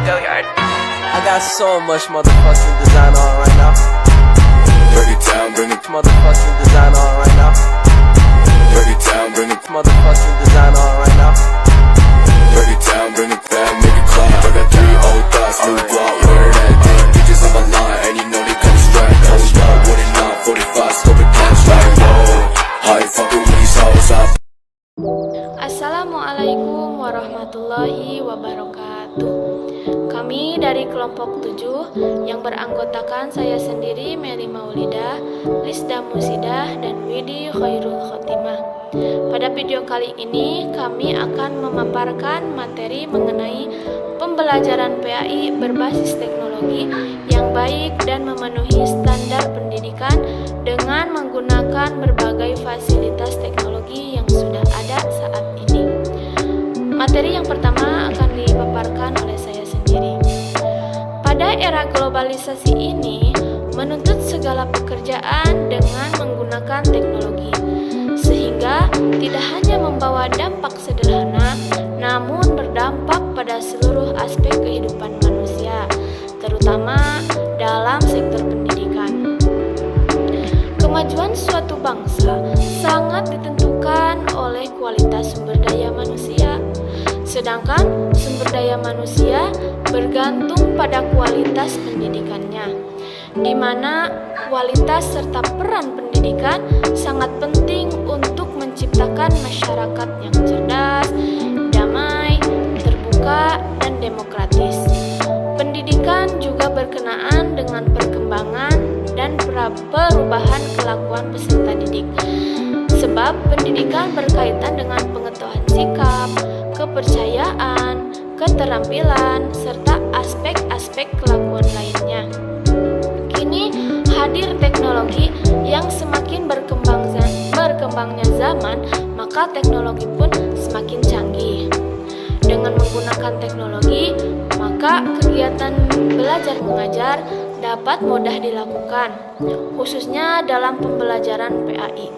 I got so much motherfucking design on right now. Break it down, bring it, Motherfucking design on right now. break it down, bring it, Motherfucking design on right now. break it down, bring it back, make it clap. I got 3 old thoughts, new block, where that dick. Bitches on my line, and you know they come straight. Hold up, what it not, 45, scope it down, like whoa. How you fucking with these hoes up? Assalamualaikum warahmatullahi wabarakatuh. Kami dari kelompok 7 yang beranggotakan saya sendiri, Meli Maulidah, Lisda Musidah, dan Widi Khairul Khotimah. Pada video kali ini kami akan memaparkan materi mengenai pembelajaran PAI berbasis teknologi yang baik dan memenuhi standar pendidikan dengan menggunakan berbagai fasilitas teknologi yang sudah ada saat ini. Materi yang pertama akan dipaparkan oleh saya sendiri. Pada era globalisasi ini menuntut segala pekerjaan dengan menggunakan teknologi, sehingga tidak hanya membawa dampak sederhana, namun berdampak pada seluruh aspek kehidupan manusia, terutama dalam sektor pendidikan. Kemajuan suatu bangsa sangat ditentukan oleh kualitas sumber daya manusia, sedangkan sumber daya manusia bergantung pada kualitas pendidikannya, di mana kualitas serta peran pendidikan sangat penting untuk menciptakan masyarakat yang cerdas, damai, terbuka, dan demokratis. Pendidikan juga berkenaan dengan perkembangan dan perubahan kelakuan peserta didik, sebab pendidikan berkaitan dengan pengetahuan sikap, kepercayaan, keterampilan, serta aspek-aspek kelakuan lainnya. Kini hadir teknologi yang semakin berkembangnya zaman, maka teknologi pun semakin canggih. Dengan menggunakan teknologi, maka kegiatan belajar mengajar dapat mudah dilakukan, khususnya dalam pembelajaran PAI.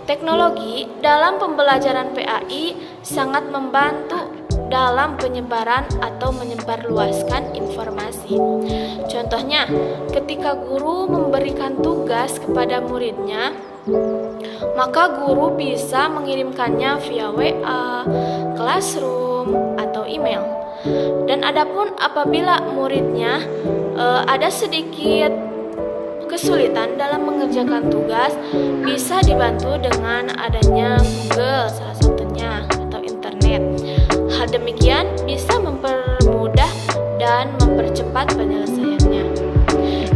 Teknologi dalam pembelajaran PAI sangat membantu dalam penyebaran atau menyebarluaskan informasi. Contohnya, ketika guru memberikan tugas kepada muridnya, maka guru bisa mengirimkannya via WA, Classroom, atau email. Dan adapun apabila muridnya ada sedikit kesulitan dalam mengerjakan tugas, bisa dibantu dengan adanya Google salah satunya, atau internet. Hal demikian bisa mempermudah dan mempercepat penyelesaiannya.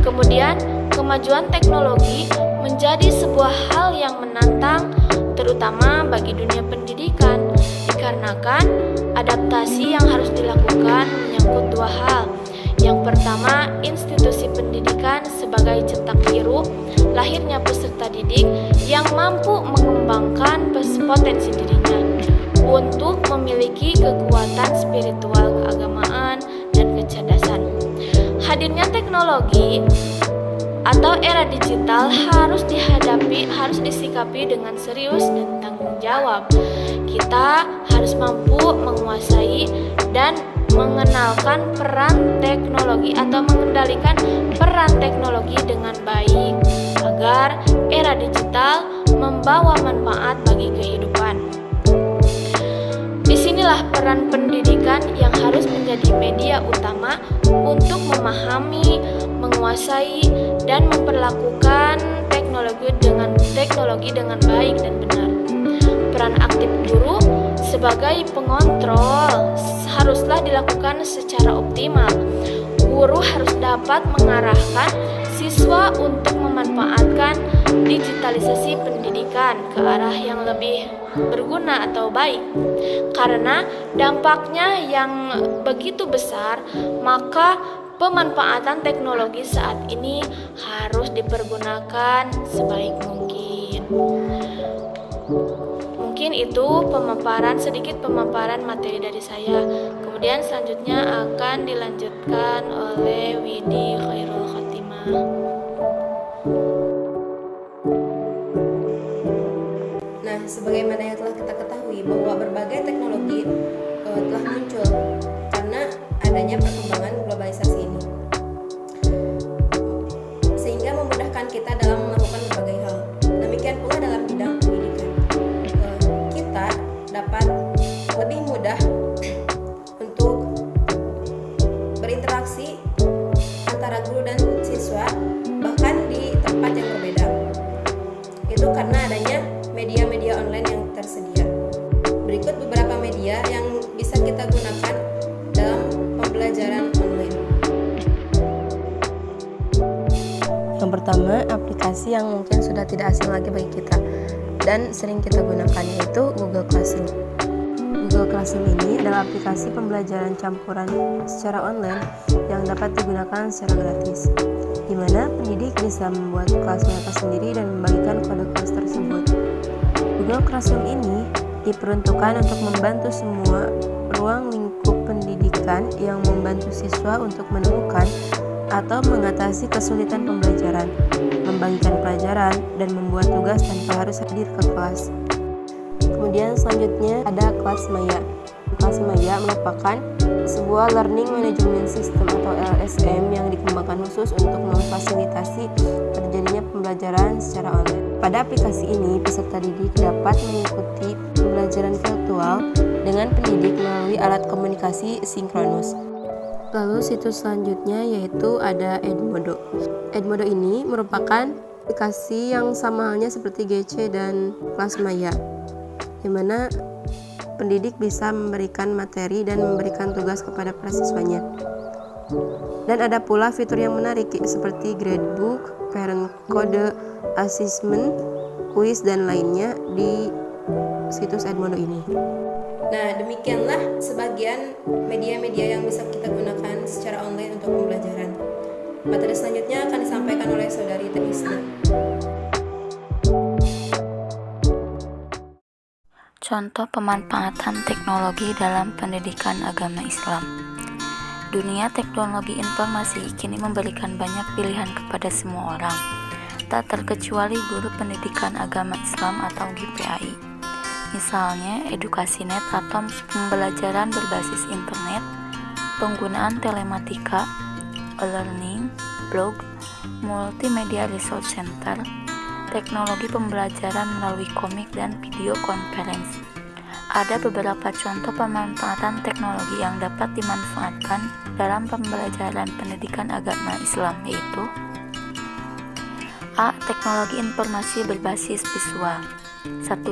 Kemudian, kemajuan teknologi menjadi sebuah hal yang menantang, terutama bagi dunia pendidikan, dikarenakan adaptasi yang harus dilakukan menyangkut 2 hal. Yang pertama, institusi pendidikan sebagai cetak biru lahirnya peserta didik yang mampu mengembangkan potensi dirinya untuk memiliki kekuatan spiritual keagamaan dan kecerdasan. Hadirnya teknologi atau era digital harus disikapi dengan serius dan tanggung jawab. Kita harus mampu menguasai dan mengenalkan peran teknologi atau mengendalikan peran teknologi dengan baik agar era digital membawa manfaat bagi kehidupan. Disinilah peran pendidikan yang harus menjadi media utama untuk memahami, menguasai, dan memperlakukan teknologi dengan baik dan benar. Peran aktif guru sebagai pengontrol haruslah dilakukan secara optimal. Guru harus dapat mengarahkan siswa untuk memanfaatkan digitalisasi pendidikan ke arah yang lebih berguna atau baik. Karena dampaknya yang begitu besar, maka pemanfaatan teknologi saat ini harus dipergunakan sebaik mungkin. Mungkin itu sedikit pemaparan materi dari saya. Kemudian selanjutnya akan dilanjutkan oleh Widi Khairul Khotimah. Nah, sebagaimana yang telah kita ketahui bahwa berbagai teknologi telah muncul karena adanya Yang pertama, aplikasi yang mungkin sudah tidak asing lagi bagi kita dan sering kita gunakan, yaitu Google Classroom. Google Classroom ini adalah aplikasi pembelajaran campuran secara online yang dapat digunakan secara gratis, di mana pendidik bisa membuat kelas mereka sendiri dan membagikan kode kelas tersebut. Google Classroom ini diperuntukkan untuk membantu semua ruang lingkup pendidikan yang membantu siswa untuk menemukan atau mengatasi kesulitan pembelajaran, membagikan pelajaran, dan membuat tugas tanpa harus hadir ke kelas. Kemudian selanjutnya ada Kelas Maya. Kelas Maya merupakan sebuah Learning Management System atau LSM yang dikembangkan khusus untuk memfasilitasi terjadinya pembelajaran secara online. Pada aplikasi ini, peserta didik dapat mengikuti pembelajaran virtual dengan pendidik melalui alat komunikasi sinkronus. Lalu situs selanjutnya yaitu ada Edmodo. Edmodo ini merupakan aplikasi yang sama halnya seperti GC dan Kelas Maya, di mana pendidik bisa memberikan materi dan memberikan tugas kepada para siswanya. Dan ada pula fitur yang menarik seperti gradebook, parent code, assessment, quiz, dan lainnya di situs Edmodo ini. Nah, demikianlah sebagian media-media yang bisa kita gunakan secara online untuk pembelajaran. Materi selanjutnya akan disampaikan oleh Saudari Terisna. Contoh pemanfaatan teknologi dalam pendidikan agama Islam. Dunia teknologi informasi kini memberikan banyak pilihan kepada semua orang, tak terkecuali guru pendidikan agama Islam atau GPAI. Misalnya edukasinet atau pembelajaran berbasis internet, penggunaan telematika, e-learning, blog, multimedia resource center, teknologi pembelajaran melalui komik dan video konferensi. Ada beberapa contoh pemanfaatan teknologi yang dapat dimanfaatkan dalam pembelajaran pendidikan agama Islam, yaitu A. Teknologi informasi berbasis visual. 1.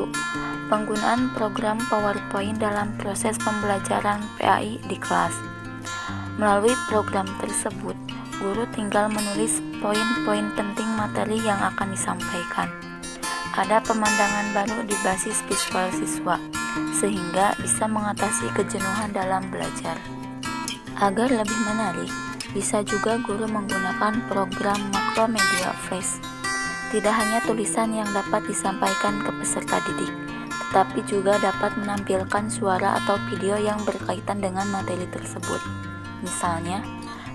Penggunaan program PowerPoint dalam proses pembelajaran PAI di kelas. Melalui program tersebut, guru tinggal menulis poin-poin penting materi yang akan disampaikan. Ada pemandangan baru di basis visual siswa, sehingga bisa mengatasi kejenuhan dalam belajar. Agar lebih menarik, bisa juga guru menggunakan program Macromedia Flash. Tidak hanya tulisan yang dapat disampaikan ke peserta didik, tetapi juga dapat menampilkan suara atau video yang berkaitan dengan materi tersebut. Misalnya,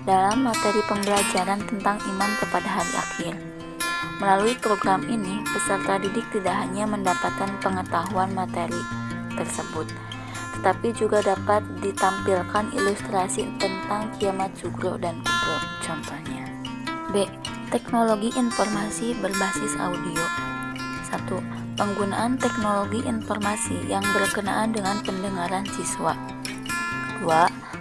dalam materi pembelajaran tentang iman kepada hari akhir. Melalui program ini, peserta didik tidak hanya mendapatkan pengetahuan materi tersebut, tetapi juga dapat ditampilkan ilustrasi tentang kiamat sugro dan kubro, contohnya. B. Teknologi informasi berbasis audio. 1. Penggunaan teknologi informasi yang berkenaan dengan pendengaran siswa. 2.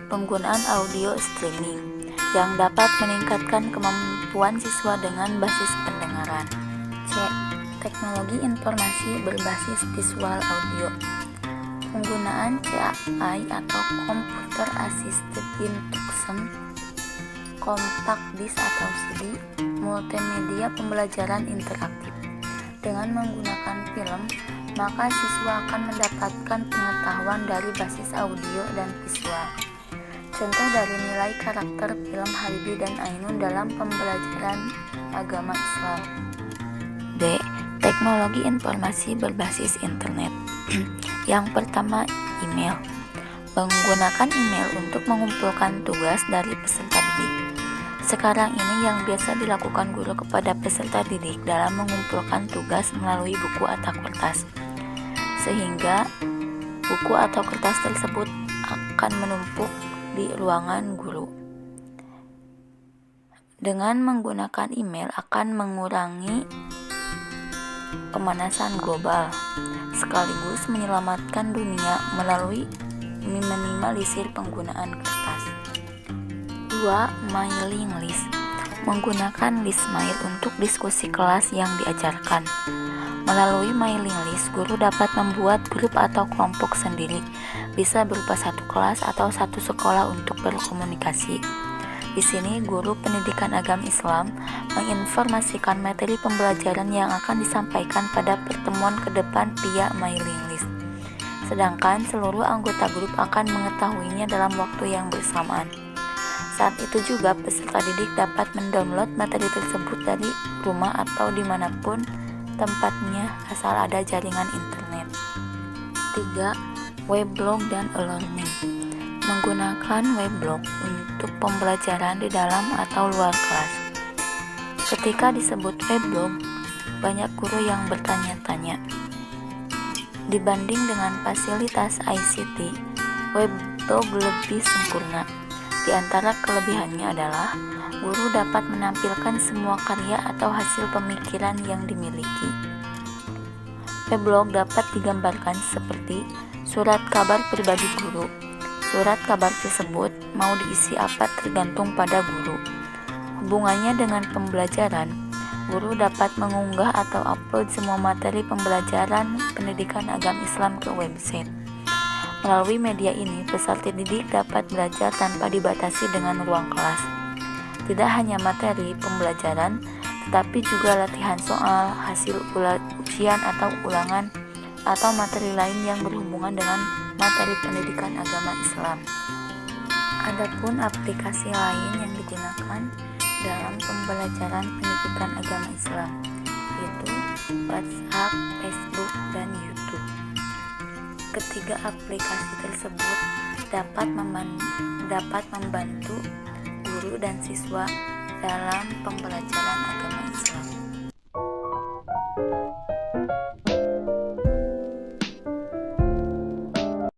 Penggunaan audio streaming yang dapat meningkatkan kemampuan siswa dengan basis pendengaran. C. Teknologi informasi berbasis visual audio. Penggunaan CAI atau Computer Assisted Instruction, compact disc atau CD, multimedia pembelajaran interaktif. Dengan menggunakan film, maka siswa akan mendapatkan pengetahuan dari basis audio dan visual. Contoh dari nilai karakter film Habibie dan Ainun dalam pembelajaran agama Islam. D. Teknologi informasi berbasis internet. Yang pertama, email. Menggunakan email untuk mengumpulkan tugas dari peserta didik. Sekarang ini yang biasa dilakukan guru kepada peserta didik dalam mengumpulkan tugas melalui buku atau kertas, sehingga buku atau kertas tersebut akan menumpuk di ruangan guru. Dengan menggunakan email akan mengurangi pemanasan global, sekaligus menyelamatkan dunia melalui meminimalisir penggunaan kertas. 2. Mailing list. Menggunakan list mail untuk diskusi kelas yang diajarkan. Melalui mailing list, guru dapat membuat grup atau kelompok sendiri, bisa berupa satu kelas atau satu sekolah untuk berkomunikasi. Di sini, guru pendidikan agama Islam menginformasikan materi pembelajaran yang akan disampaikan pada pertemuan ke depan via mailing list. Sedangkan seluruh anggota grup akan mengetahuinya dalam waktu yang bersamaan. Saat itu juga peserta didik dapat mendownload materi tersebut dari rumah atau dimanapun tempatnya asal ada jaringan internet. 3. Weblog dan e-learning. Menggunakan weblog untuk pembelajaran di dalam atau luar kelas. Ketika disebut weblog, banyak guru yang bertanya-tanya. Dibanding dengan fasilitas ICT, weblog lebih sempurna. Di antara kelebihannya adalah guru dapat menampilkan semua karya atau hasil pemikiran yang dimiliki. Weblog dapat digambarkan seperti surat kabar pribadi guru. Surat kabar tersebut mau diisi apa tergantung pada guru. Hubungannya dengan pembelajaran, guru dapat mengunggah atau upload semua materi pembelajaran pendidikan agama Islam ke website. Melalui media ini, peserta didik dapat belajar tanpa dibatasi dengan ruang kelas. Tidak hanya materi pembelajaran, tetapi juga latihan soal, hasil ujian atau ulangan, atau materi lain yang berhubungan dengan materi pendidikan agama Islam. Adapun aplikasi lain yang digunakan dalam pembelajaran pendidikan agama Islam, yaitu WhatsApp, Facebook, dan YouTube. Ketiga aplikasi tersebut dapat membantu guru dan siswa dalam pembelajaran agama